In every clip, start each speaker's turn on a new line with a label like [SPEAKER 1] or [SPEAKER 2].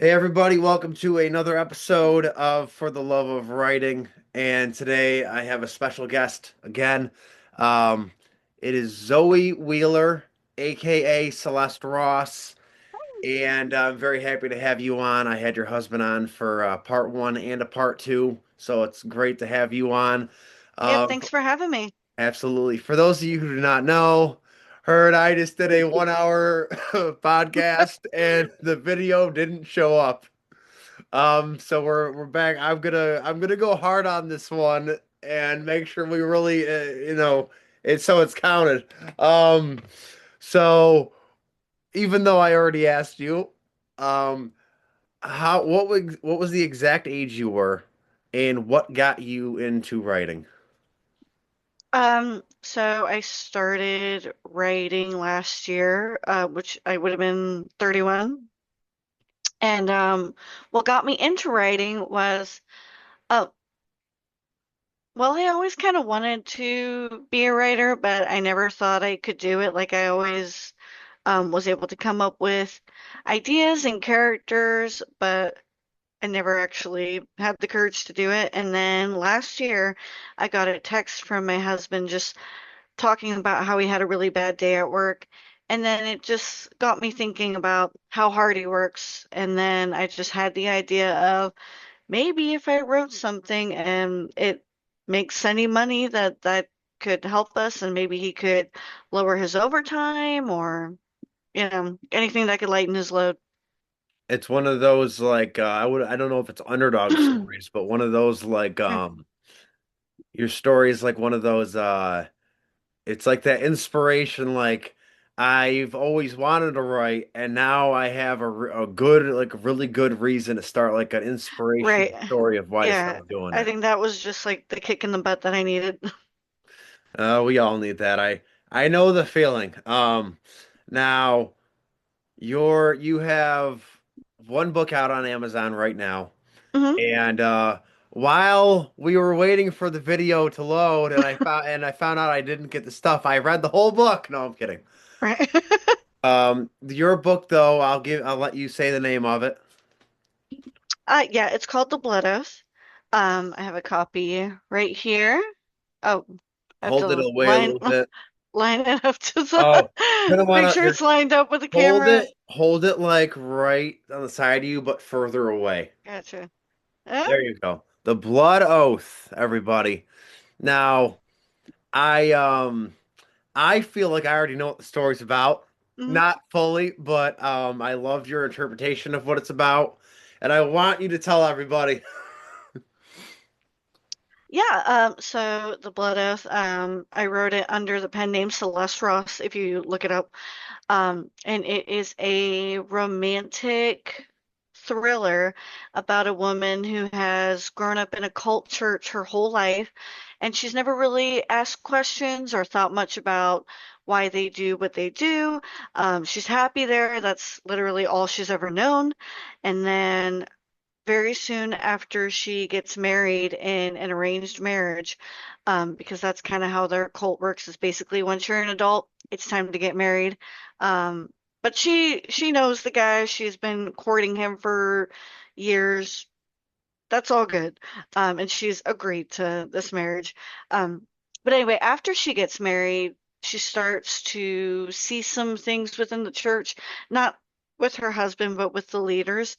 [SPEAKER 1] Hey everybody, welcome to another episode of For the Love of Writing. And today I have a special guest again. Um, it is Zoe Wheeler, aka Celeste Ross, and I'm very happy to have you on. I had your husband on for part one and a part two, so it's great to have you on.
[SPEAKER 2] Yep,
[SPEAKER 1] Um,
[SPEAKER 2] thanks for having me.
[SPEAKER 1] Absolutely. For those of you who do not know, her and I just did a 1 hour podcast, and the video didn't show up. So we're back. I'm gonna go hard on this one and make sure we really, it's counted. Um, so even though I already asked you, um, what was the exact age you were, and what got you into writing?
[SPEAKER 2] So I started writing last year, which I would have been 31. And what got me into writing was, uh, well, I always kind of wanted to be a writer, but I never thought I could do it. Like I always was able to come up with ideas and characters, but I never actually had the courage to do it. And then last year, I got a text from my husband just talking about how he had a really bad day at work. And then it just got me thinking about how hard he works. And then I just had the idea of maybe if I wrote something and it makes any money that could help us, and maybe he could lower his overtime or, anything that could lighten his load.
[SPEAKER 1] It's one of those like I don't know if it's underdog stories, but one of those like your story is like one of those it's like that inspiration, like I've always wanted to write, and now I have a good, like a really good reason to start like an inspirational
[SPEAKER 2] Right.
[SPEAKER 1] story of why to
[SPEAKER 2] Yeah.
[SPEAKER 1] start doing
[SPEAKER 2] I
[SPEAKER 1] it.
[SPEAKER 2] think that was just like the kick in the butt that I needed.
[SPEAKER 1] We all need that. I know the feeling. Now you have one book out on Amazon right now,
[SPEAKER 2] Hmm.
[SPEAKER 1] and while we were waiting for the video to load, and I found out I didn't get the stuff, I read the whole book. No, I'm kidding.
[SPEAKER 2] Right.
[SPEAKER 1] Your book though, I'll let you say the name of it.
[SPEAKER 2] Yeah, it's called The Blood Oath. I have a copy right here. Oh, I have
[SPEAKER 1] Hold it
[SPEAKER 2] to
[SPEAKER 1] away a little bit.
[SPEAKER 2] line it up to
[SPEAKER 1] Oh, put
[SPEAKER 2] the
[SPEAKER 1] them on
[SPEAKER 2] make
[SPEAKER 1] a
[SPEAKER 2] sure
[SPEAKER 1] here.
[SPEAKER 2] it's lined up with the camera.
[SPEAKER 1] Hold it like right on the side of you, but further away.
[SPEAKER 2] Gotcha.
[SPEAKER 1] There you go. The Blood Oath, everybody. Now, I I feel like I already know what the story's about.
[SPEAKER 2] Mhm.
[SPEAKER 1] Not fully, but I loved your interpretation of what it's about, and I want you to tell everybody.
[SPEAKER 2] Yeah, so The Blood Oath, I wrote it under the pen name Celeste Ross, if you look it up. And it is a romantic thriller about a woman who has grown up in a cult church her whole life, and she's never really asked questions or thought much about why they do what they do. She's happy there. That's literally all she's ever known. And then very soon after she gets married in an arranged marriage, because that's kind of how their cult works, is basically once you're an adult, it's time to get married. Um, but she knows the guy. She's been courting him for years. That's all good. And she's agreed to this marriage. But anyway, after she gets married, she starts to see some things within the church, not with her husband, but with the leaders,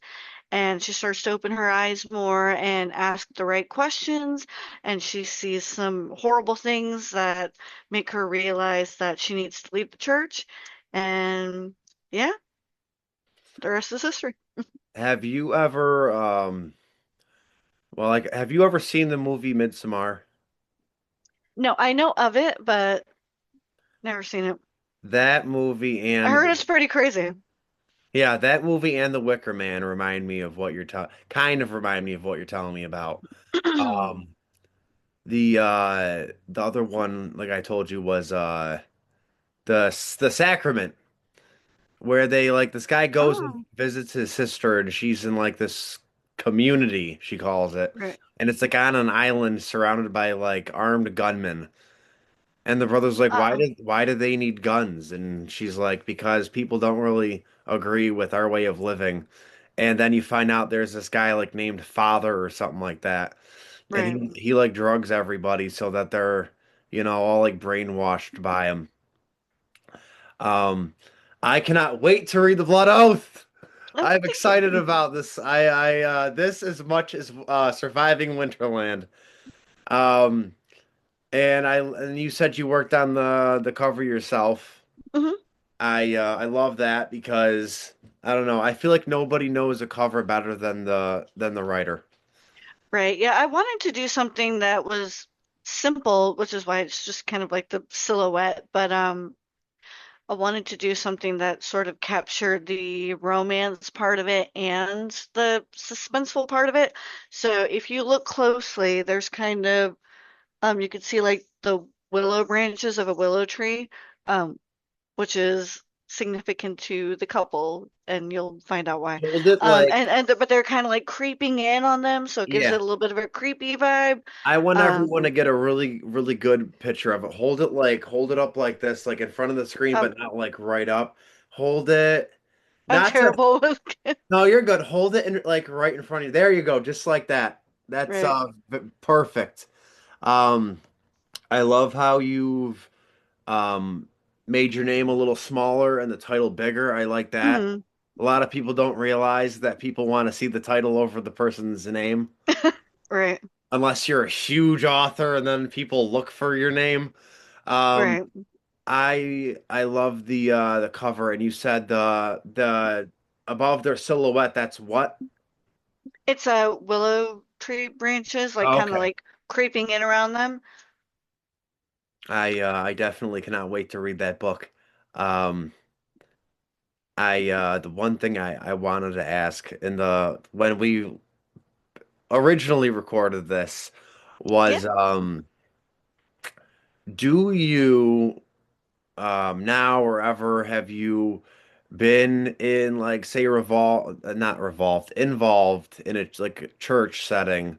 [SPEAKER 2] and she starts to open her eyes more and ask the right questions, and she sees some horrible things that make her realize that she needs to leave the church. And yeah, the rest is history.
[SPEAKER 1] Have you ever like have you ever seen the movie Midsommar?
[SPEAKER 2] No, I know of it, but never seen it.
[SPEAKER 1] That movie
[SPEAKER 2] I
[SPEAKER 1] and
[SPEAKER 2] heard it's pretty crazy.
[SPEAKER 1] yeah, that movie and The Wicker Man remind me of what you're telling kind of remind me of what you're telling me about. Um the other one, like I told you, was the Sacrament, where they like this guy goes and
[SPEAKER 2] Oh,
[SPEAKER 1] visits his sister, and she's in like this community, she calls it.
[SPEAKER 2] right.
[SPEAKER 1] And it's like on an island surrounded by like armed gunmen. And the brother's like,
[SPEAKER 2] Uh-uh.
[SPEAKER 1] why do they need guns? And she's like, because people don't really agree with our way of living. and then you find out there's this guy like named Father or something like that, and
[SPEAKER 2] Right.
[SPEAKER 1] he like drugs everybody so that they're, all like brainwashed by him. Um, I cannot wait to read the Blood Oath.
[SPEAKER 2] Oh,
[SPEAKER 1] I'm
[SPEAKER 2] thank you.
[SPEAKER 1] excited about this. This as much as Surviving Winterland. Um, and you said you worked on the cover yourself.
[SPEAKER 2] Hmm.
[SPEAKER 1] I love that because I don't know. I feel like nobody knows a cover better than the writer.
[SPEAKER 2] Right. Yeah, I wanted to do something that was simple, which is why it's just kind of like the silhouette, but I wanted to do something that sort of captured the romance part of it and the suspenseful part of it. So if you look closely, there's kind of you could see like the willow branches of a willow tree, um, which is significant to the couple, and you'll find out why.
[SPEAKER 1] Hold it like
[SPEAKER 2] But they're kind of like creeping in on them, so it gives
[SPEAKER 1] yeah.
[SPEAKER 2] it a little bit of a creepy vibe.
[SPEAKER 1] I want
[SPEAKER 2] Um,
[SPEAKER 1] everyone to get a really, really good picture of it. Hold it up like this, like in front of the screen,
[SPEAKER 2] I'm
[SPEAKER 1] but not like right up. Hold it.
[SPEAKER 2] I'm
[SPEAKER 1] Not to
[SPEAKER 2] terrible with
[SPEAKER 1] No, you're good. Hold it in like right in front of you. There you go, just like that. That's
[SPEAKER 2] right.
[SPEAKER 1] perfect. Um, I love how you've um made your name a little smaller and the title bigger. I like that.
[SPEAKER 2] Hmm.
[SPEAKER 1] A lot of people don't realize that people want to see the title over the person's name,
[SPEAKER 2] Right.
[SPEAKER 1] unless you're a huge author and then people look for your name. Um,
[SPEAKER 2] Right.
[SPEAKER 1] I love the cover, and you said the above their silhouette, that's what?
[SPEAKER 2] It's a willow tree branches, like kind of
[SPEAKER 1] Okay.
[SPEAKER 2] like creeping in around them.
[SPEAKER 1] I definitely cannot wait to read that book. Um, I the one thing I wanted to ask in the when we originally recorded this
[SPEAKER 2] Yeah.
[SPEAKER 1] was do you now or ever have you been in like say not revolved involved in a like a church setting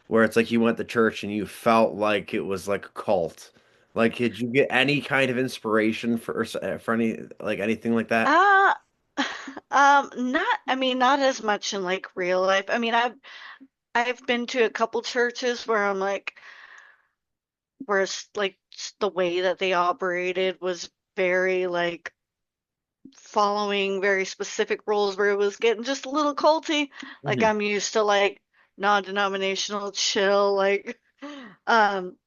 [SPEAKER 1] where it's like you went to church and you felt like it was like a cult? Like, did you get any kind of inspiration for any like anything like that?
[SPEAKER 2] Uh, not, I mean, not as much in like real life. I mean, I've been to a couple churches where I'm like, where it's like the way that they operated was very like following very specific rules where it was getting just a little culty. Like
[SPEAKER 1] Mhm.
[SPEAKER 2] I'm used to like non-denominational chill, like um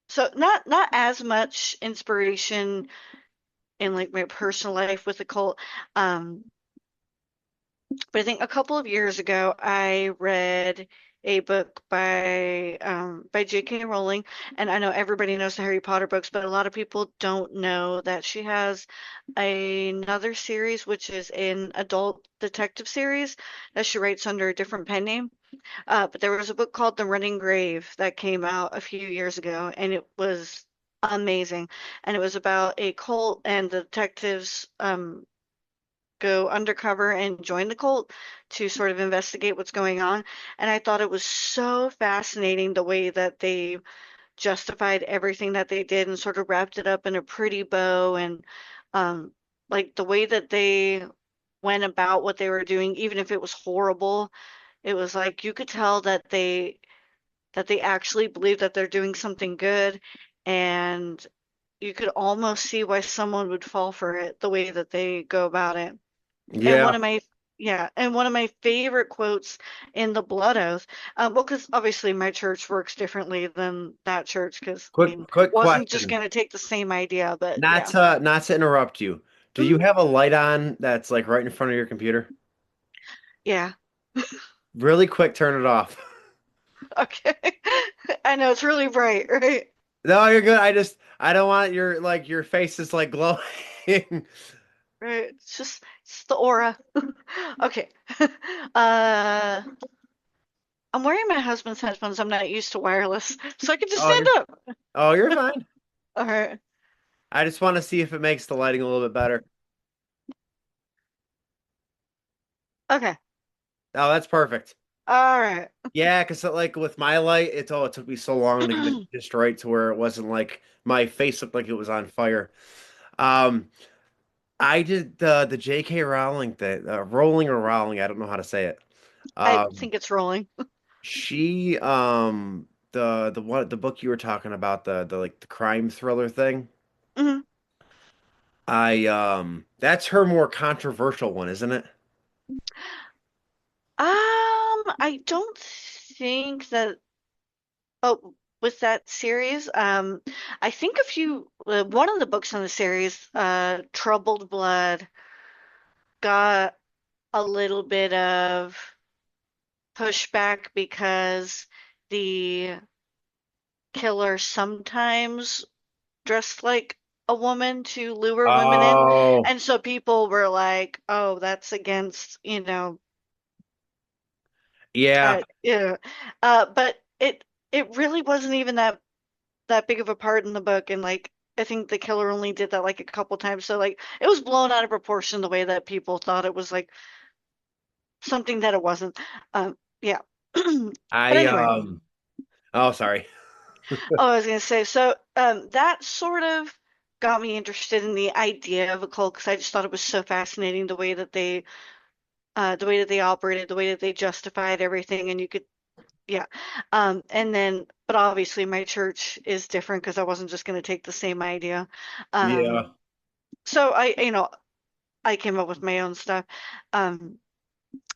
[SPEAKER 2] so not as much inspiration in like my personal life with the cult. Um But I think a couple of years ago, I read a book by J.K. Rowling, and I know everybody knows the Harry Potter books, but a lot of people don't know that she has another series, which is an adult detective series that she writes under a different pen name. But there was a book called The Running Grave that came out a few years ago, and it was amazing. And it was about a cult and the detectives go undercover and join the cult to sort of investigate what's going on. And I thought it was so fascinating the way that they justified everything that they did and sort of wrapped it up in a pretty bow and um like the way that they went about what they were doing, even if it was horrible, it was like you could tell that they actually believe that they're doing something good, and you could almost see why someone would fall for it the way that they go about it. And
[SPEAKER 1] Yeah.
[SPEAKER 2] one of my favorite quotes in the Blood Oath, well, because obviously my church works differently than that church, because I mean,
[SPEAKER 1] Quick
[SPEAKER 2] wasn't just
[SPEAKER 1] question.
[SPEAKER 2] going to take the same idea, but
[SPEAKER 1] Not
[SPEAKER 2] yeah.
[SPEAKER 1] to interrupt you. Do
[SPEAKER 2] Mhm.
[SPEAKER 1] you have a light on that's like right in front of your computer?
[SPEAKER 2] Yeah.
[SPEAKER 1] Really quick, turn it off.
[SPEAKER 2] Okay. I know it's really bright, right?
[SPEAKER 1] No, you're good. I don't want your face is like glowing.
[SPEAKER 2] Right. It's the aura. Okay. Uh, I'm wearing my husband's headphones. I'm not used to wireless, so I can just
[SPEAKER 1] Oh,
[SPEAKER 2] stand
[SPEAKER 1] you're
[SPEAKER 2] up.
[SPEAKER 1] you're fine.
[SPEAKER 2] All right.
[SPEAKER 1] I just want to see if it makes the lighting a little bit better.
[SPEAKER 2] Okay.
[SPEAKER 1] Oh, that's perfect.
[SPEAKER 2] All right.
[SPEAKER 1] Yeah, because like with my light, it took me so long to get it just right to where it wasn't like my face looked like it was on fire. Um, I did the J.K. Rowling thing, Rowling or Rowling, I don't know how to say it.
[SPEAKER 2] I
[SPEAKER 1] Um,
[SPEAKER 2] think it's rolling.
[SPEAKER 1] she the book you were talking about, the like the crime thriller thing.
[SPEAKER 2] Mhm.
[SPEAKER 1] That's her more controversial one, isn't it?
[SPEAKER 2] I don't think that. Oh, with that series, I think a few. One of the books in the series, Troubled Blood, got a little bit of pushback because the killer sometimes dressed like a woman to lure women in.
[SPEAKER 1] Oh,
[SPEAKER 2] And so people were like, oh, that's against,
[SPEAKER 1] yeah,
[SPEAKER 2] yeah. But it really wasn't even that big of a part in the book. And like, I think the killer only did that like a couple times. So like, it was blown out of proportion the way that people thought it was like something that it wasn't. Yeah. But
[SPEAKER 1] I
[SPEAKER 2] anyway.
[SPEAKER 1] oh, sorry.
[SPEAKER 2] Oh, I was gonna say, so that sort of got me interested in the idea of a cult because I just thought it was so fascinating the way that they operated, the way that they justified everything, and you could, yeah. And then, but obviously, my church is different because I wasn't just gonna take the same idea. Um,
[SPEAKER 1] Yeah.
[SPEAKER 2] so I came up with my own stuff. Um,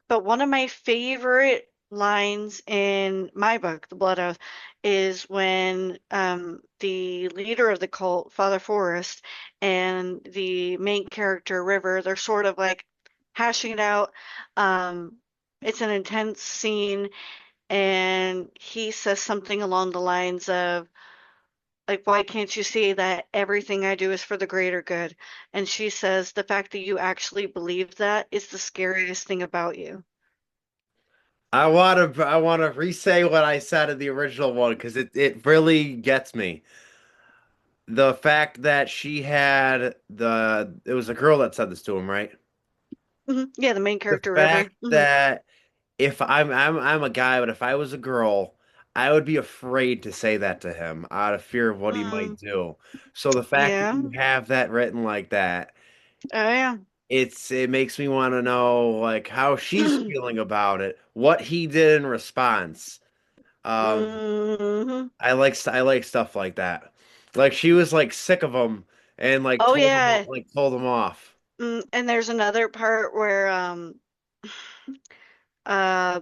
[SPEAKER 2] but one of my favorite lines in my book, The Blood Oath, is when the leader of the cult, Father Forrest, and the main character, River, they're sort of like hashing it out. Um, it's an intense scene, and he says something along the lines of, like, why can't you see that everything I do is for the greater good? And she says, the fact that you actually believe that is the scariest thing about you.
[SPEAKER 1] I want to re-say what I said in the original one because it really gets me. The fact that she had it was a girl that said this to him, right?
[SPEAKER 2] Yeah, the main
[SPEAKER 1] The
[SPEAKER 2] character, River.
[SPEAKER 1] fact that if I'm a guy, but if I was a girl, I would be afraid to say that to him out of fear of what he might
[SPEAKER 2] Mm,
[SPEAKER 1] do. So the fact that
[SPEAKER 2] yeah.
[SPEAKER 1] you have that written like that,
[SPEAKER 2] Oh, yeah.
[SPEAKER 1] it makes me want to know like how she's feeling about it, what he did in response. Um,
[SPEAKER 2] hmm
[SPEAKER 1] I like stuff like that. Like she was like sick of him and
[SPEAKER 2] Oh, yeah.
[SPEAKER 1] told him off.
[SPEAKER 2] And there's another part where uh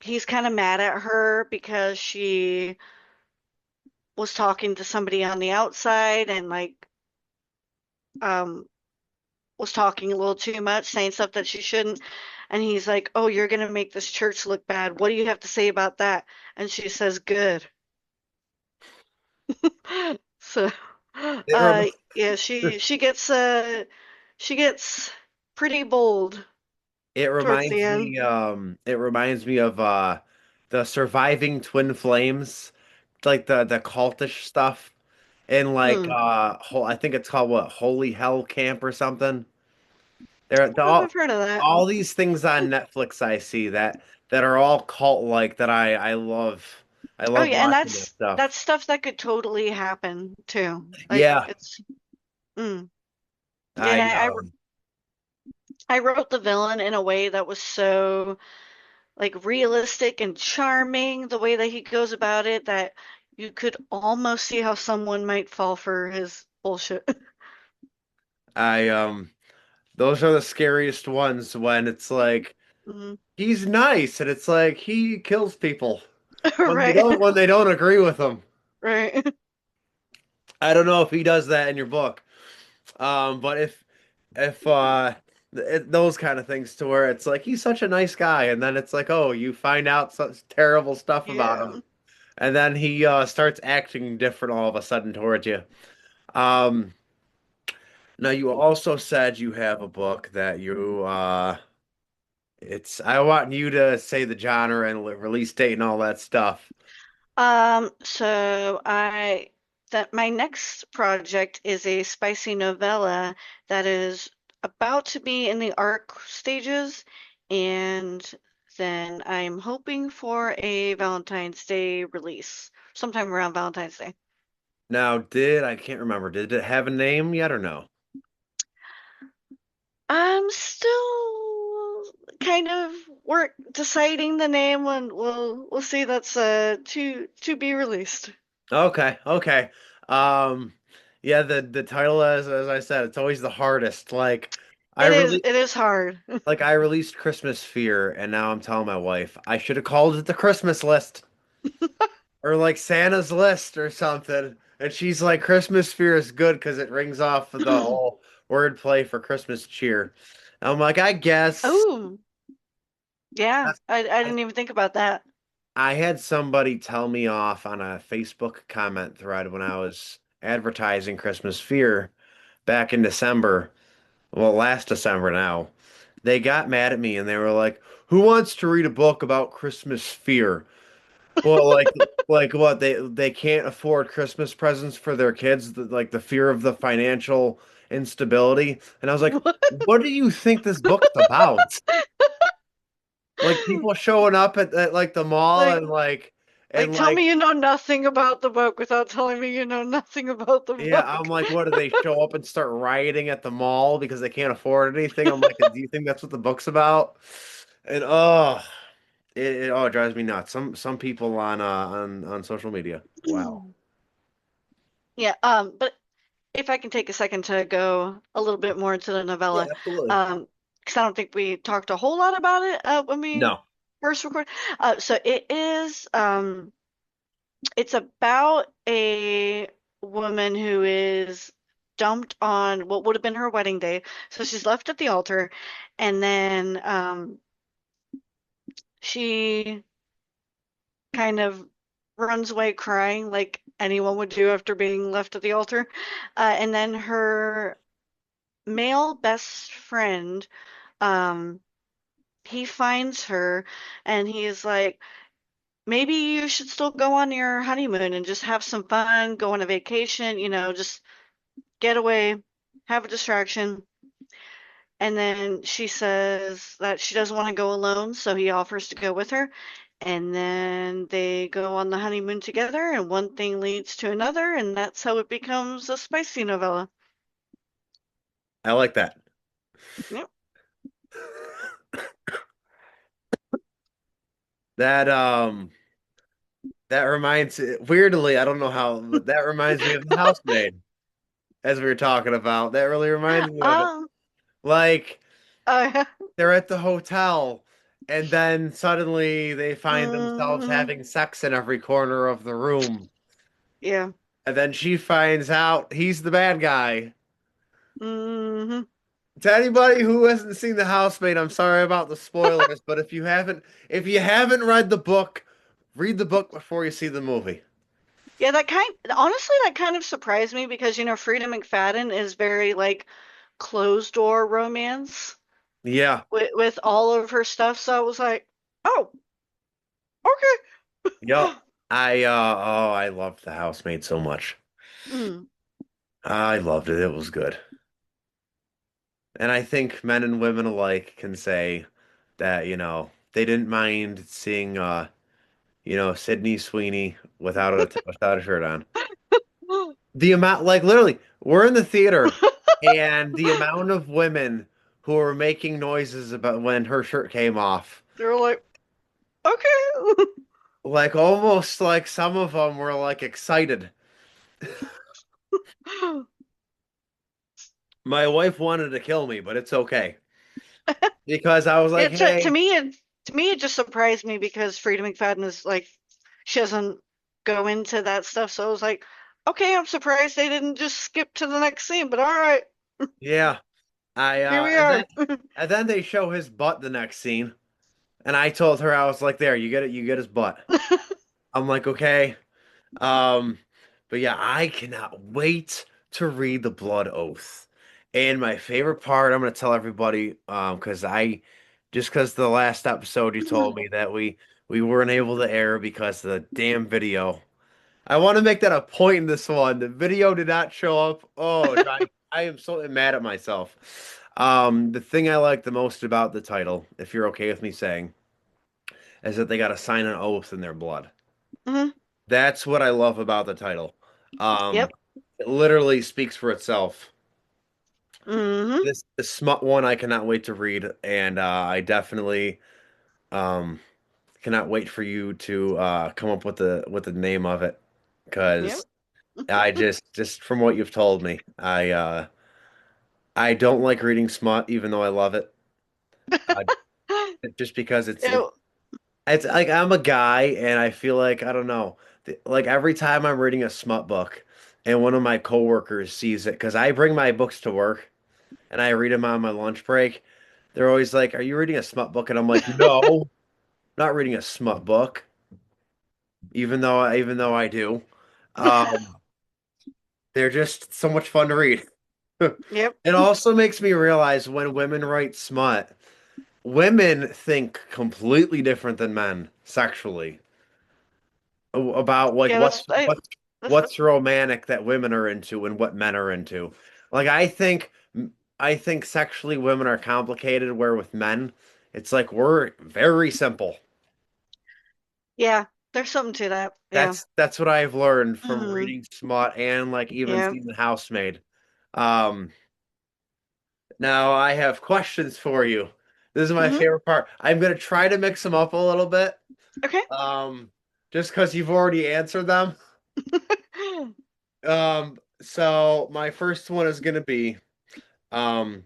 [SPEAKER 2] he's kind of mad at her because she was talking to somebody on the outside and like um was talking a little too much, saying stuff that she shouldn't. And he's like, "Oh, you're gonna make this church look bad. What do you have to say about that?" And she says, "Good." So,
[SPEAKER 1] It rem
[SPEAKER 2] yeah, she gets pretty bold towards the end.
[SPEAKER 1] it reminds me of the surviving twin flames, like the cultish stuff in like
[SPEAKER 2] Hmm.
[SPEAKER 1] I think it's called what, Holy Hell Camp or something. They're
[SPEAKER 2] I don't know if I've heard of that.
[SPEAKER 1] all these things on Netflix I see that are all cult like that I love. I
[SPEAKER 2] Oh
[SPEAKER 1] love
[SPEAKER 2] yeah, and
[SPEAKER 1] watching that
[SPEAKER 2] that's
[SPEAKER 1] stuff.
[SPEAKER 2] stuff that could totally happen too. Like
[SPEAKER 1] Yeah,
[SPEAKER 2] it's mm. And
[SPEAKER 1] I
[SPEAKER 2] I wrote the villain in a way that was so like realistic and charming, the way that he goes about it, that you could almost see how someone might fall for his bullshit.
[SPEAKER 1] I those are the scariest ones when it's like
[SPEAKER 2] Mhm.
[SPEAKER 1] he's nice and it's like he kills people
[SPEAKER 2] Right.
[SPEAKER 1] when they don't agree with him.
[SPEAKER 2] Right.
[SPEAKER 1] I don't know if he does that in your book. But if those kind of things to where it's like he's such a nice guy and then it's like, oh, you find out such terrible stuff about him
[SPEAKER 2] Yeah.
[SPEAKER 1] and then he starts acting different all of a sudden towards you. Um, Now you also said you have a book that you it's I want you to say the genre and release date and all that stuff.
[SPEAKER 2] So I that my next project is a spicy novella that is about to be in the arc stages, and then I'm hoping for a Valentine's Day release, sometime around Valentine's Day.
[SPEAKER 1] Now, I can't remember, did it have a name yet or no?
[SPEAKER 2] I'm still kind of work deciding the name, and we'll see. That's to be released.
[SPEAKER 1] Okay, okay. Um, yeah, the title, as I said, it's always the hardest.
[SPEAKER 2] It is hard.
[SPEAKER 1] I released Christmas Fear, and now I'm telling my wife I should have called it the Christmas List or like Santa's List or something. And she's like, Christmas Fear is good because it rings off of the whole wordplay for Christmas cheer. And I'm like, I guess.
[SPEAKER 2] Oh, yeah. I
[SPEAKER 1] I
[SPEAKER 2] didn't even think about that.
[SPEAKER 1] I had somebody tell me off on a Facebook comment thread when I was advertising Christmas Fear back in December. Well, last December now. They got mad at me and they were like, "Who wants to read a book about Christmas fear?" Well, like what they can't afford Christmas presents for their kids, like the fear of the financial instability. And I was like,
[SPEAKER 2] What?
[SPEAKER 1] "What do you think this book's about?" Like people showing up at like the mall
[SPEAKER 2] Like,
[SPEAKER 1] and
[SPEAKER 2] tell
[SPEAKER 1] like
[SPEAKER 2] me you know nothing about the book without telling me you know nothing about the
[SPEAKER 1] yeah, I'm
[SPEAKER 2] book.
[SPEAKER 1] like, what do they show up and start rioting at the mall because they can't afford anything? I'm like, do you think that's what the book's about? And it drives me nuts. Some people on social media. Wow.
[SPEAKER 2] Yeah, but if I can take a second to go a little bit more into the
[SPEAKER 1] Yeah,
[SPEAKER 2] novella,
[SPEAKER 1] absolutely.
[SPEAKER 2] because I don't think we talked a whole lot about it when we
[SPEAKER 1] No.
[SPEAKER 2] first recorded. So it is, it's about a woman who is dumped on what would have been her wedding day. So she's left at the altar, and then she kind of runs away crying like anyone would do after being left at the altar. And then her male best friend, um, he finds her and he's like, maybe you should still go on your honeymoon and just have some fun, go on a vacation, just get away, have a distraction. And then she says that she doesn't want to go alone, so he offers to go with her. And then they go on the honeymoon together, and one thing leads to another, and that's how it becomes a spicy novella.
[SPEAKER 1] I like that.
[SPEAKER 2] Yep.
[SPEAKER 1] That that reminds weirdly, I don't know how, but that reminds me of The Housemaid, as we were talking about. That really reminds me of it.
[SPEAKER 2] Um,
[SPEAKER 1] Like
[SPEAKER 2] uh,
[SPEAKER 1] they're at the hotel and then suddenly they find themselves
[SPEAKER 2] mhm,
[SPEAKER 1] having sex in every corner of the room.
[SPEAKER 2] yeah.
[SPEAKER 1] And then she finds out he's the bad guy.
[SPEAKER 2] Hmm.
[SPEAKER 1] To anybody who hasn't seen The Housemaid, I'm sorry about the spoilers, but if you haven't read the book, read the book before you see the movie.
[SPEAKER 2] Yeah, honestly, that kind of surprised me because, Frida McFadden is very like closed door romance
[SPEAKER 1] Yeah.
[SPEAKER 2] with all of her stuff. So I was like, oh,
[SPEAKER 1] Yep.
[SPEAKER 2] okay.
[SPEAKER 1] I loved The Housemaid so much.
[SPEAKER 2] Mm.
[SPEAKER 1] I loved it. It was good. And I think men and women alike can say that, they didn't mind seeing Sydney Sweeney without a shirt on. The amount, like literally, we're in the theater, and the amount of women who were making noises about when her shirt came off,
[SPEAKER 2] They were like, okay.
[SPEAKER 1] like almost like some of them were like excited. My wife wanted to kill me, but it's okay because I was like,
[SPEAKER 2] Yeah, to
[SPEAKER 1] hey,
[SPEAKER 2] me it just surprised me because Frida McFadden is like she doesn't go into that stuff. So I was like, okay, I'm surprised they didn't just skip to the next scene, but all right,
[SPEAKER 1] yeah,
[SPEAKER 2] here we are.
[SPEAKER 1] and then they show his butt the next scene, and I told her I was like, there, you get it, you get his butt. I'm like, okay. Um, but yeah, I cannot wait to read The Blood Oath. And my favorite part, I'm gonna tell everybody, because the last episode you told me that we weren't able to air because of the damn video. I want to make that a point in this one. The video did not show up. Oh, I am so mad at myself. The thing I like the most about the title, if you're okay with me saying, is that they got to sign an oath in their blood.
[SPEAKER 2] Mhm.
[SPEAKER 1] That's what I love about the title. Um,
[SPEAKER 2] Yep.
[SPEAKER 1] it literally speaks for itself.
[SPEAKER 2] Hmm.
[SPEAKER 1] This smut one I cannot wait to read, and I definitely um cannot wait for you to come up with the name of it
[SPEAKER 2] Yep.
[SPEAKER 1] because I just from what you've told me, I don't like reading smut even though I love it. Uh, just because
[SPEAKER 2] Ew.
[SPEAKER 1] it's like I'm a guy and I feel like I don't know. Like every time I'm reading a smut book and one of my coworkers sees it because I bring my books to work and I read them on my lunch break. They're always like, "Are you reading a smut book?" And I'm like, "No, not reading a smut book." Even though I do, um, they're just so much fun to read.
[SPEAKER 2] Yep.
[SPEAKER 1] It also makes me realize when women write smut, women think completely different than men sexually about like
[SPEAKER 2] Yeah, that's
[SPEAKER 1] what's romantic that women are into and what men are into. Like I think sexually women are complicated, where with men, it's like we're very simple.
[SPEAKER 2] yeah, there's something to that. Yeah.
[SPEAKER 1] That's what I've learned from
[SPEAKER 2] Hmm.
[SPEAKER 1] reading smut and like even
[SPEAKER 2] Yeah.
[SPEAKER 1] seeing The Housemaid. Um, Now I have questions for you. This is my
[SPEAKER 2] Hmm.
[SPEAKER 1] favorite part. I'm gonna try to mix them up a little bit.
[SPEAKER 2] Okay.
[SPEAKER 1] Um, just because you've already answered them. So my first one is gonna be, um,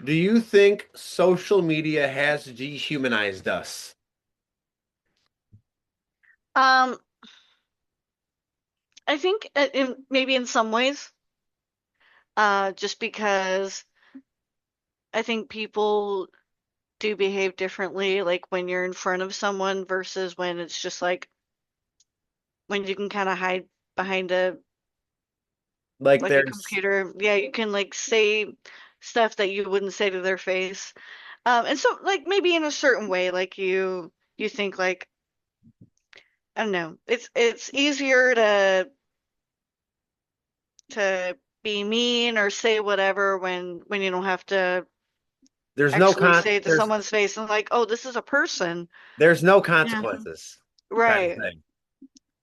[SPEAKER 1] do you think social media has dehumanized us?
[SPEAKER 2] Um, I think maybe in some ways, just because I think people do behave differently, like when you're in front of someone versus when it's just like when you can kind of hide behind
[SPEAKER 1] Like
[SPEAKER 2] like a
[SPEAKER 1] there's
[SPEAKER 2] computer. Yeah, you can like say stuff that you wouldn't say to their face. And so like maybe in a certain way, like you think like I don't know, it's easier to be mean or say whatever when you don't have to
[SPEAKER 1] there's no
[SPEAKER 2] actually
[SPEAKER 1] con
[SPEAKER 2] say it to someone's face and like, oh, this is a person.
[SPEAKER 1] there's no
[SPEAKER 2] Yeah.
[SPEAKER 1] consequences kind of
[SPEAKER 2] Right.
[SPEAKER 1] thing.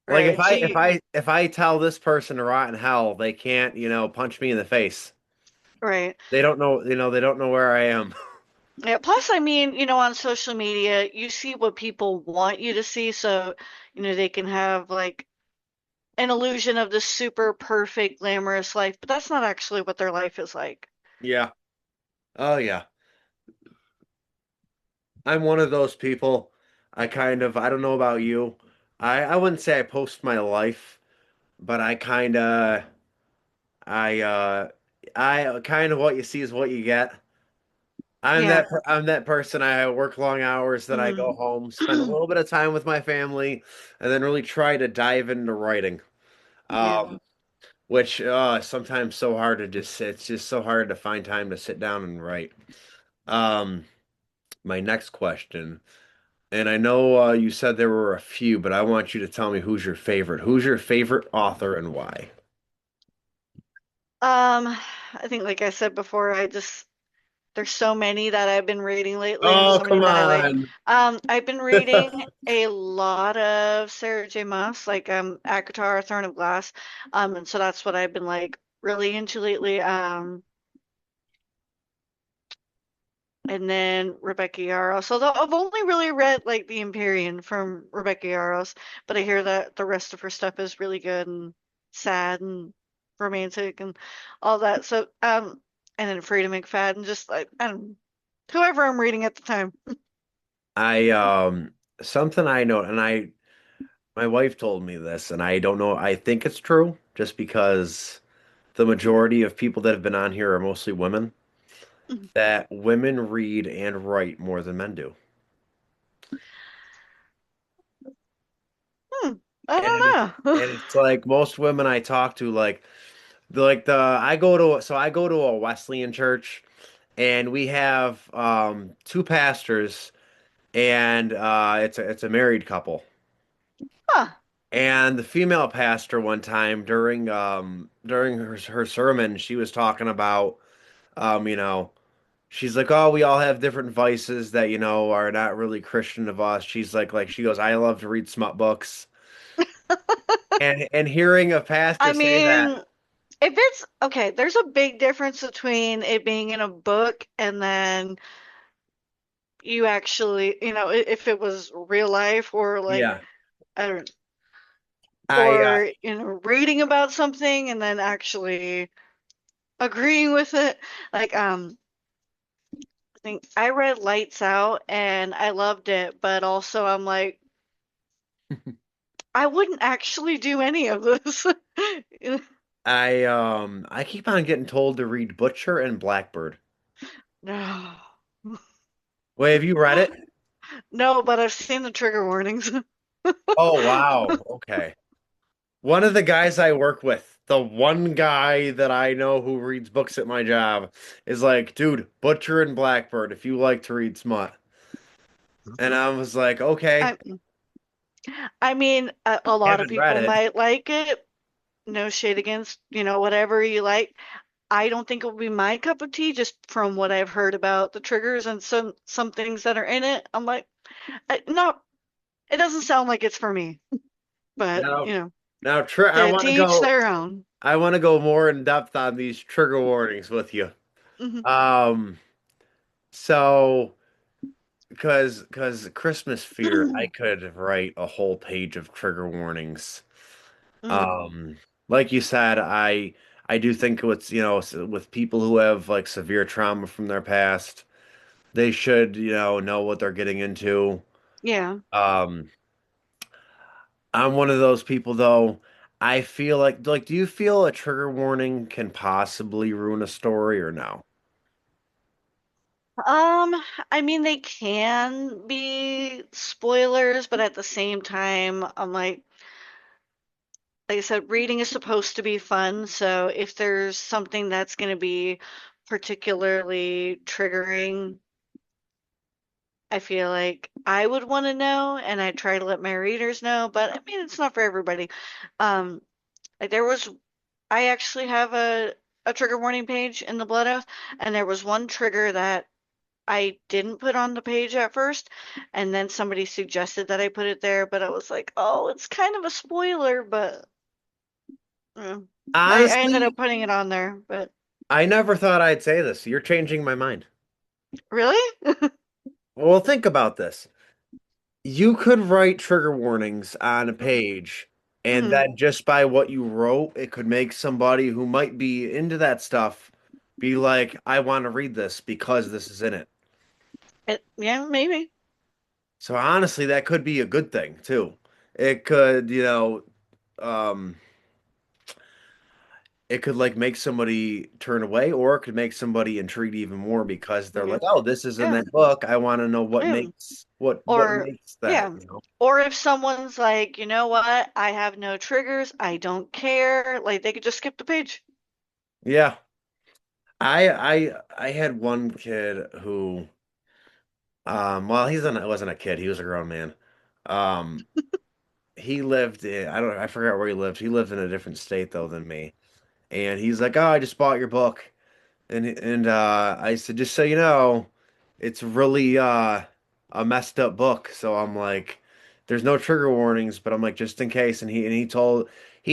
[SPEAKER 1] Like
[SPEAKER 2] Right. So
[SPEAKER 1] if I tell this person to rot in hell, they can't, punch me in the face.
[SPEAKER 2] right.
[SPEAKER 1] They don't know, they don't know where I am.
[SPEAKER 2] Yeah, plus, I mean, on social media, you see what people want you to see, so, they can have like an illusion of this super perfect, glamorous life, but that's not actually what their life is like.
[SPEAKER 1] Yeah. Oh yeah. I'm one of those people. I don't know about you. I wouldn't say I post my life, but I I kind of what you see is what you get.
[SPEAKER 2] Yeah.
[SPEAKER 1] I'm that person. I work long hours, then I go
[SPEAKER 2] Mm.
[SPEAKER 1] home, spend a little bit of time with my family, and then really try to dive into writing.
[SPEAKER 2] Yeah.
[SPEAKER 1] Um, which sometimes so hard to just it's just so hard to find time to sit down and write. Um, my next question, and I know you said there were a few, but I want you to tell me who's your favorite. Who's your favorite author and why?
[SPEAKER 2] I think like I said before, there's so many that I've been reading lately and
[SPEAKER 1] Oh,
[SPEAKER 2] so many
[SPEAKER 1] come
[SPEAKER 2] that I like.
[SPEAKER 1] on.
[SPEAKER 2] I've been reading a lot of Sarah J. Maas, like ACOTAR, Throne of Glass. And so that's what I've been like really into lately. And then Rebecca Yarros. Although I've only really read like The Empyrean from Rebecca Yarros, but I hear that the rest of her stuff is really good and sad and romantic and all that. So and then Frida McFadden, just like I don't know, whoever I'm reading at the time.
[SPEAKER 1] I something I know, and I my wife told me this, and I don't know. I think it's true, just because the majority of people that have been on here are mostly women. That women read and write more than men do,
[SPEAKER 2] Hmm, I
[SPEAKER 1] and
[SPEAKER 2] don't know.
[SPEAKER 1] it's like most women I talk to, I go to a Wesleyan church, and we have two pastors, and it's a married couple.
[SPEAKER 2] Huh.
[SPEAKER 1] And the female pastor one time during her sermon, she was talking about you know, she's like, "Oh, we all have different vices that, are not really Christian of us." She's like she goes, "I love to read smut books." And hearing a pastor
[SPEAKER 2] I
[SPEAKER 1] say that,
[SPEAKER 2] mean, if it's okay, there's a big difference between it being in a book and then you actually, if it was real life or like,
[SPEAKER 1] yeah,
[SPEAKER 2] I don't,
[SPEAKER 1] I
[SPEAKER 2] or, reading about something and then actually agreeing with it. Like, I think I read Lights Out and I loved it, but also I'm like, I wouldn't actually do any of this.
[SPEAKER 1] I keep on getting told to read Butcher and Blackbird.
[SPEAKER 2] No.
[SPEAKER 1] Wait, have you read it?
[SPEAKER 2] No, but I've seen the trigger warnings.
[SPEAKER 1] Oh wow. Okay. One of the guys I work with, the one guy that I know who reads books at my job, is like, dude, Butcher and Blackbird, if you like to read smut. And I was like, okay,
[SPEAKER 2] I, I mean, a lot of
[SPEAKER 1] haven't read
[SPEAKER 2] people
[SPEAKER 1] it.
[SPEAKER 2] might like it. No shade against, whatever you like. I don't think it would be my cup of tea just from what I've heard about the triggers and some things that are in it. I'm like, no, it doesn't sound like it's for me. But,
[SPEAKER 1] Now, now, I want
[SPEAKER 2] to
[SPEAKER 1] to
[SPEAKER 2] each
[SPEAKER 1] go.
[SPEAKER 2] their own.
[SPEAKER 1] I want to go more in depth on these trigger warnings with you.
[SPEAKER 2] Hmm.
[SPEAKER 1] Um, so because Christmas fear, I could write a whole page of trigger warnings.
[SPEAKER 2] Hmm.
[SPEAKER 1] Um, like you said, I do think with with people who have like severe trauma from their past, they should know what they're getting into.
[SPEAKER 2] Yeah.
[SPEAKER 1] Um, I'm one of those people though. I feel like do you feel a trigger warning can possibly ruin a story or no?
[SPEAKER 2] Um, I mean, they can be spoilers, but at the same time, I'm like I said, reading is supposed to be fun. So if there's something that's going to be particularly triggering, I feel like I would want to know, and I try to let my readers know. But I mean, it's not for everybody. Um, like I actually have a trigger warning page in the Blood Oath, and there was one trigger that I didn't put on the page at first, and then somebody suggested that I put it there, but I was like, oh, it's kind of a spoiler, but mm. I ended up
[SPEAKER 1] Honestly,
[SPEAKER 2] putting it on there. But
[SPEAKER 1] I never thought I'd say this. You're changing my mind.
[SPEAKER 2] really?
[SPEAKER 1] Well, think about this. You could write trigger warnings on a page, and
[SPEAKER 2] Mhm.
[SPEAKER 1] then just by what you wrote, it could make somebody who might be into that stuff be like, I want to read this because this is in it.
[SPEAKER 2] Yeah, maybe.
[SPEAKER 1] So honestly, that could be a good thing too. It could, um, it could like make somebody turn away, or it could make somebody intrigued even more because they're
[SPEAKER 2] Yeah,
[SPEAKER 1] like, "Oh, this is in
[SPEAKER 2] yeah,
[SPEAKER 1] that book. I want to know what
[SPEAKER 2] yeah.
[SPEAKER 1] makes what
[SPEAKER 2] Or
[SPEAKER 1] makes that."
[SPEAKER 2] yeah. Or if someone's like, you know what, I have no triggers, I don't care, like they could just skip the page.
[SPEAKER 1] Yeah. I had one kid who well, wasn't a kid, he was a grown man. Um he lived in I forgot where he lived. He lived in a different state though than me. And he's like, "Oh, I just bought your book." And I said, "Just so you know, it's really a messed up book." So I'm like, "There's no trigger warnings, but I'm like just in case." And he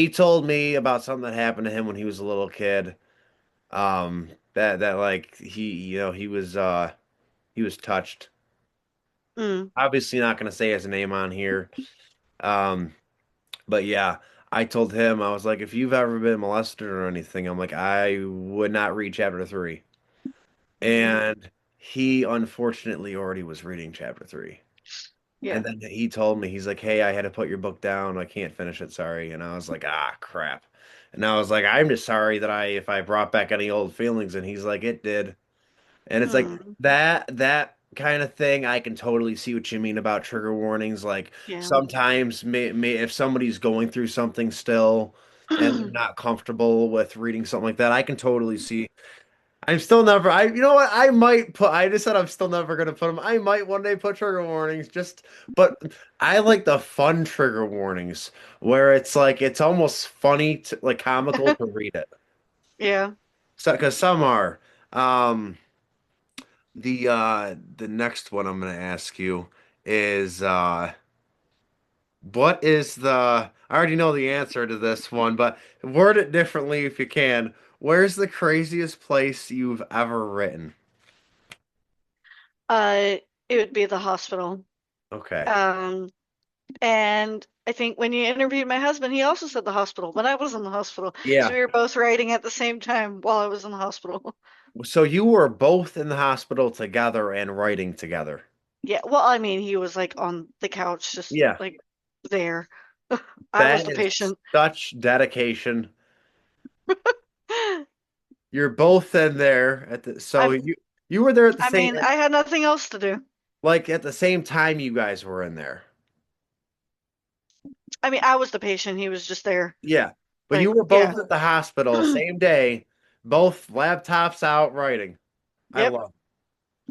[SPEAKER 1] told me about something that happened to him when he was a little kid. That like he was touched.
[SPEAKER 2] Mm,
[SPEAKER 1] Obviously not going to say his name on here. Um, but yeah, I told him I was like, if you've ever been molested or anything, I'm like, I would not read chapter three.
[SPEAKER 2] mm,
[SPEAKER 1] And he unfortunately already was reading chapter three.
[SPEAKER 2] yeah.
[SPEAKER 1] And then he told me, he's like, hey, I had to put your book down. I can't finish it. Sorry. And I was like, ah, crap. And I was like, I'm just sorry that if I brought back any old feelings. And he's like, it did. And it's like
[SPEAKER 2] Hmm.
[SPEAKER 1] that kind of thing. I can totally see what you mean about trigger warnings. Like
[SPEAKER 2] Yeah.
[SPEAKER 1] sometimes if somebody's going through something still and they're not comfortable with reading something like that, I can totally see. I'm still never. You know what? I might put. I just said I'm still never gonna put them. I might one day put trigger warnings. But I like the fun trigger warnings where it's like it's almost funny, like comical to read it.
[SPEAKER 2] Yeah.
[SPEAKER 1] So because some are. Um, the next one I'm gonna ask you is What is the, I already know the answer to this one, but word it differently if you can. Where's the craziest place you've ever written?
[SPEAKER 2] Uh, it would be the hospital.
[SPEAKER 1] Okay.
[SPEAKER 2] Um, and I think when you interviewed my husband, he also said the hospital when I was in the hospital. So
[SPEAKER 1] Yeah.
[SPEAKER 2] we were both writing at the same time while I was in the hospital.
[SPEAKER 1] So you were both in the hospital together and writing together.
[SPEAKER 2] Yeah, well, I mean, he was like on the couch, just
[SPEAKER 1] Yeah.
[SPEAKER 2] like there. I was
[SPEAKER 1] That
[SPEAKER 2] the
[SPEAKER 1] is
[SPEAKER 2] patient.
[SPEAKER 1] such dedication. You're both in there at the, so
[SPEAKER 2] I'm,
[SPEAKER 1] you were there at the
[SPEAKER 2] I
[SPEAKER 1] same,
[SPEAKER 2] mean, I had nothing else to do.
[SPEAKER 1] like at the same time you guys were in there.
[SPEAKER 2] I mean, I was the patient. He was just there.
[SPEAKER 1] Yeah. But you
[SPEAKER 2] Like,
[SPEAKER 1] were
[SPEAKER 2] yeah.
[SPEAKER 1] both at the hospital same day, both laptops out writing. I
[SPEAKER 2] Yep.
[SPEAKER 1] love.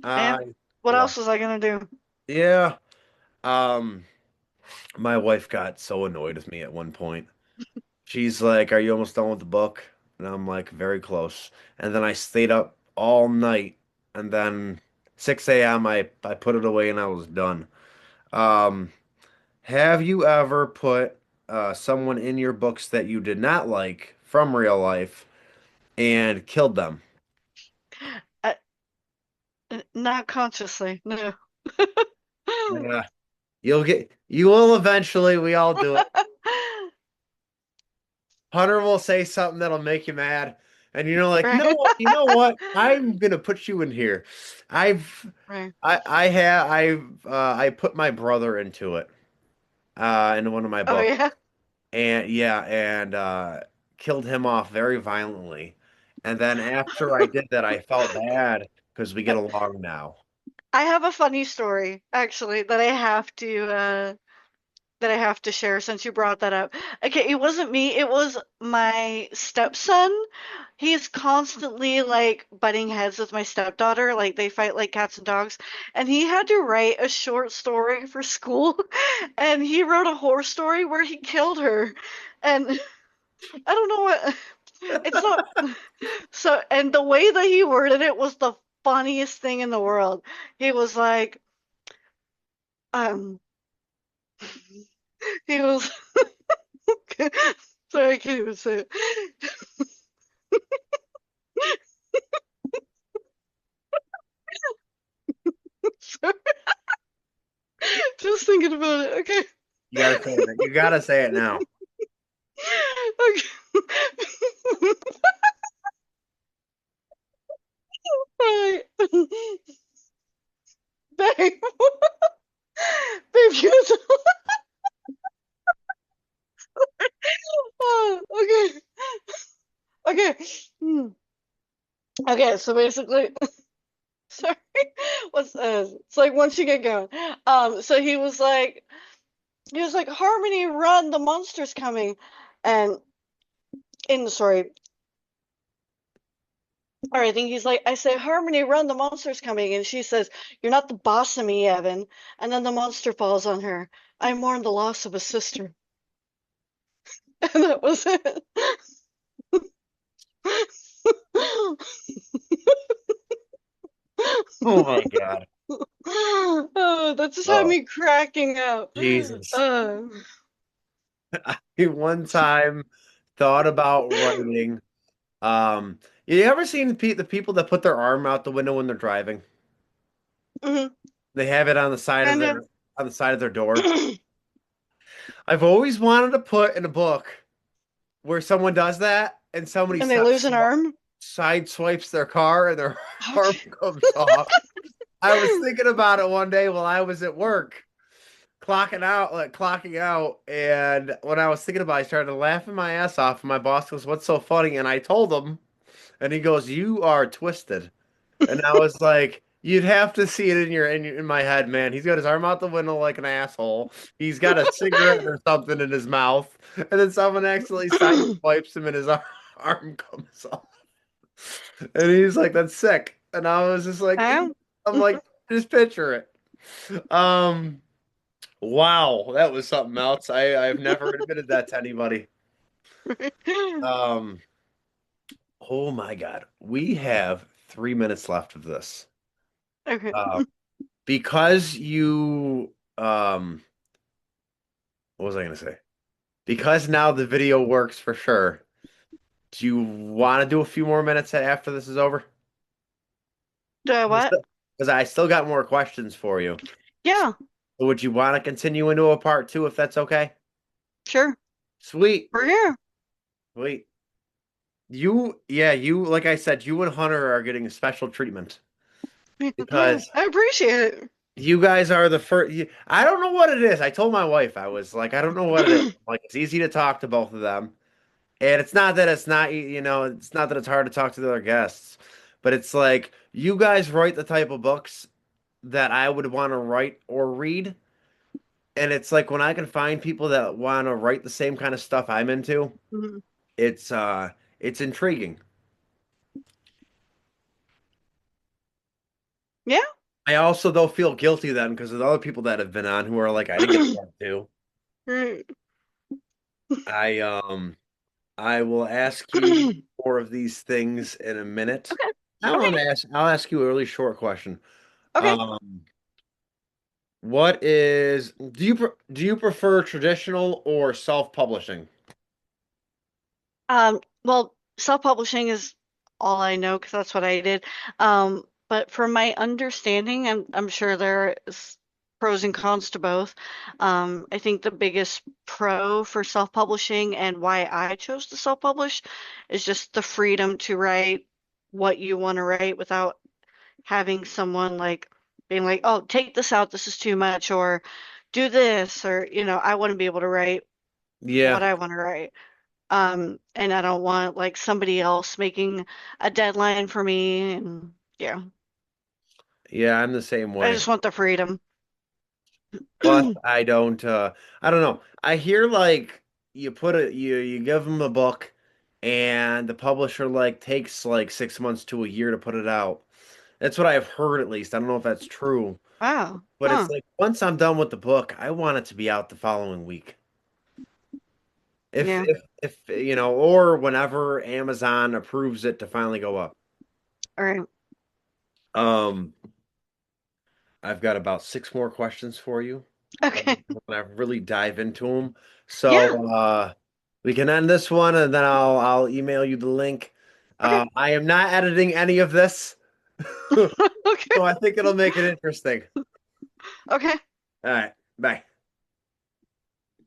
[SPEAKER 2] And
[SPEAKER 1] I
[SPEAKER 2] what
[SPEAKER 1] love.
[SPEAKER 2] else was I gonna do?
[SPEAKER 1] Yeah. Um, my wife got so annoyed with me at one point. She's like, "Are you almost done with the book?" And I'm like, "Very close." And then I stayed up all night, and then 6 a.m. I put it away and I was done. Um, have you ever put someone in your books that you did not like from real life and killed them?
[SPEAKER 2] I, not consciously, no.
[SPEAKER 1] Yeah. You will eventually. We all do it. Hunter will say something that'll make you mad, and you're like,
[SPEAKER 2] Right.
[SPEAKER 1] no, you know what? I'm gonna put you in here. I've,
[SPEAKER 2] Right.
[SPEAKER 1] I put my brother into it, in one of my
[SPEAKER 2] Oh
[SPEAKER 1] books,
[SPEAKER 2] yeah.
[SPEAKER 1] and yeah, and killed him off very violently. And then after I did that, I felt bad because we get along now.
[SPEAKER 2] I have a funny story actually that I have to share since you brought that up. Okay, it wasn't me, it was my stepson. He's constantly like butting heads with my stepdaughter, like they fight like cats and dogs. And he had to write a short story for school, and he wrote a horror story where he killed her. And I don't know what it's not so, and the way that he worded it was the funniest thing in the world. He was like, um, he was sorry, I can't even say it. Sorry, just thinking about it. Okay.
[SPEAKER 1] You gotta say it. You gotta say it now.
[SPEAKER 2] Okay. Right. Babe. Babe, you oh, okay. Okay. Hmm. Okay, so basically, sorry. What's it's like once you get going. So he was like, Harmony, run, the monster's coming. And in the story, or I think he's like, I say, Harmony, run, the monster's coming. And she says, You're not the boss of me, Evan. And then the monster falls on her. I mourn the loss of a sister. And that was it.
[SPEAKER 1] Oh my God.
[SPEAKER 2] Oh, that just had
[SPEAKER 1] Oh,
[SPEAKER 2] me cracking up.
[SPEAKER 1] Jesus.
[SPEAKER 2] Uh,
[SPEAKER 1] I one time thought about writing. Um, you ever seen the people that put their arm out the window when they're driving?
[SPEAKER 2] mhm,
[SPEAKER 1] They have it
[SPEAKER 2] kind of.
[SPEAKER 1] on the side of their door. I've always wanted to put in a book where someone does that and somebody
[SPEAKER 2] And they lose an arm.
[SPEAKER 1] side swipes their car and their arm
[SPEAKER 2] Ouch.
[SPEAKER 1] comes off. I was thinking about it one day while I was at work, clocking out, and when I was thinking about it, I started laughing my ass off. And my boss goes, "What's so funny?" And I told him, and he goes, "You are twisted." And I was like, "You'd have to see it in my head, man. He's got his arm out the window like an asshole. He's got a cigarette or something in his mouth, and then someone actually side swipes him, and his arm comes off." And he's like, "That's sick." And I was just like,
[SPEAKER 2] Huh?
[SPEAKER 1] "I'm like, just picture it." Wow, that was something else. I've never admitted that to anybody. Um, oh my God, we have 3 minutes left of this.
[SPEAKER 2] Okay.
[SPEAKER 1] Uh, because you um What was I gonna say? Because now the video works for sure. Do you want to do a few more minutes after this is over?
[SPEAKER 2] What?
[SPEAKER 1] Because I still got more questions for you.
[SPEAKER 2] Yeah,
[SPEAKER 1] Would you want to continue into a part two if that's okay?
[SPEAKER 2] sure.
[SPEAKER 1] Sweet.
[SPEAKER 2] We're here.
[SPEAKER 1] Sweet. You, like I said, you and Hunter are getting special treatment because
[SPEAKER 2] I appreciate it.
[SPEAKER 1] you guys are the first. I don't know what it is. I told my wife, I was like, I don't know what it is. Like, it's easy to talk to both of them. And it's not that it's not, it's not that it's hard to talk to the other guests, but it's like you guys write the type of books that I would want to write or read. And it's like when I can find people that want to write the same kind of stuff I'm into,
[SPEAKER 2] Mhm.
[SPEAKER 1] it's intriguing.
[SPEAKER 2] Yeah.
[SPEAKER 1] I also though feel guilty then because of the other people that have been on who are like, I didn't get a part two.
[SPEAKER 2] Right.
[SPEAKER 1] I I will ask you more of these things in a minute.
[SPEAKER 2] Okay.
[SPEAKER 1] I
[SPEAKER 2] Okay.
[SPEAKER 1] want to ask I'll ask you a really short question.
[SPEAKER 2] Okay.
[SPEAKER 1] Um, do you prefer traditional or self-publishing?
[SPEAKER 2] Well, self-publishing is all I know because that's what I did. But from my understanding, I'm sure there is pros and cons to both. I think the biggest pro for self-publishing and why I chose to self-publish is just the freedom to write what you want to write without having someone like being like, "Oh, take this out, this is too much," or do this, or I want to be able to write what
[SPEAKER 1] Yeah.
[SPEAKER 2] I want to write. And I don't want like somebody else making a deadline for me. And yeah,
[SPEAKER 1] Yeah, I'm the same
[SPEAKER 2] I
[SPEAKER 1] way.
[SPEAKER 2] just want the freedom.
[SPEAKER 1] Plus, I don't know. I hear like you give them a book and the publisher like takes like 6 months to a year to put it out. That's what I've heard at least. I don't know if that's true,
[SPEAKER 2] Wow.
[SPEAKER 1] but it's
[SPEAKER 2] Huh.
[SPEAKER 1] like once I'm done with the book, I want it to be out the following week.
[SPEAKER 2] Yeah.
[SPEAKER 1] If or whenever Amazon approves it to finally go up.
[SPEAKER 2] All right.
[SPEAKER 1] Um, I've got about six more questions for you.
[SPEAKER 2] Okay.
[SPEAKER 1] When I really dive into them.
[SPEAKER 2] Yeah.
[SPEAKER 1] So we can end this one and then I'll email you the link.
[SPEAKER 2] Okay.
[SPEAKER 1] I am not editing any of this, so
[SPEAKER 2] Okay.
[SPEAKER 1] I think it'll make it interesting.
[SPEAKER 2] Okay.
[SPEAKER 1] All right, bye.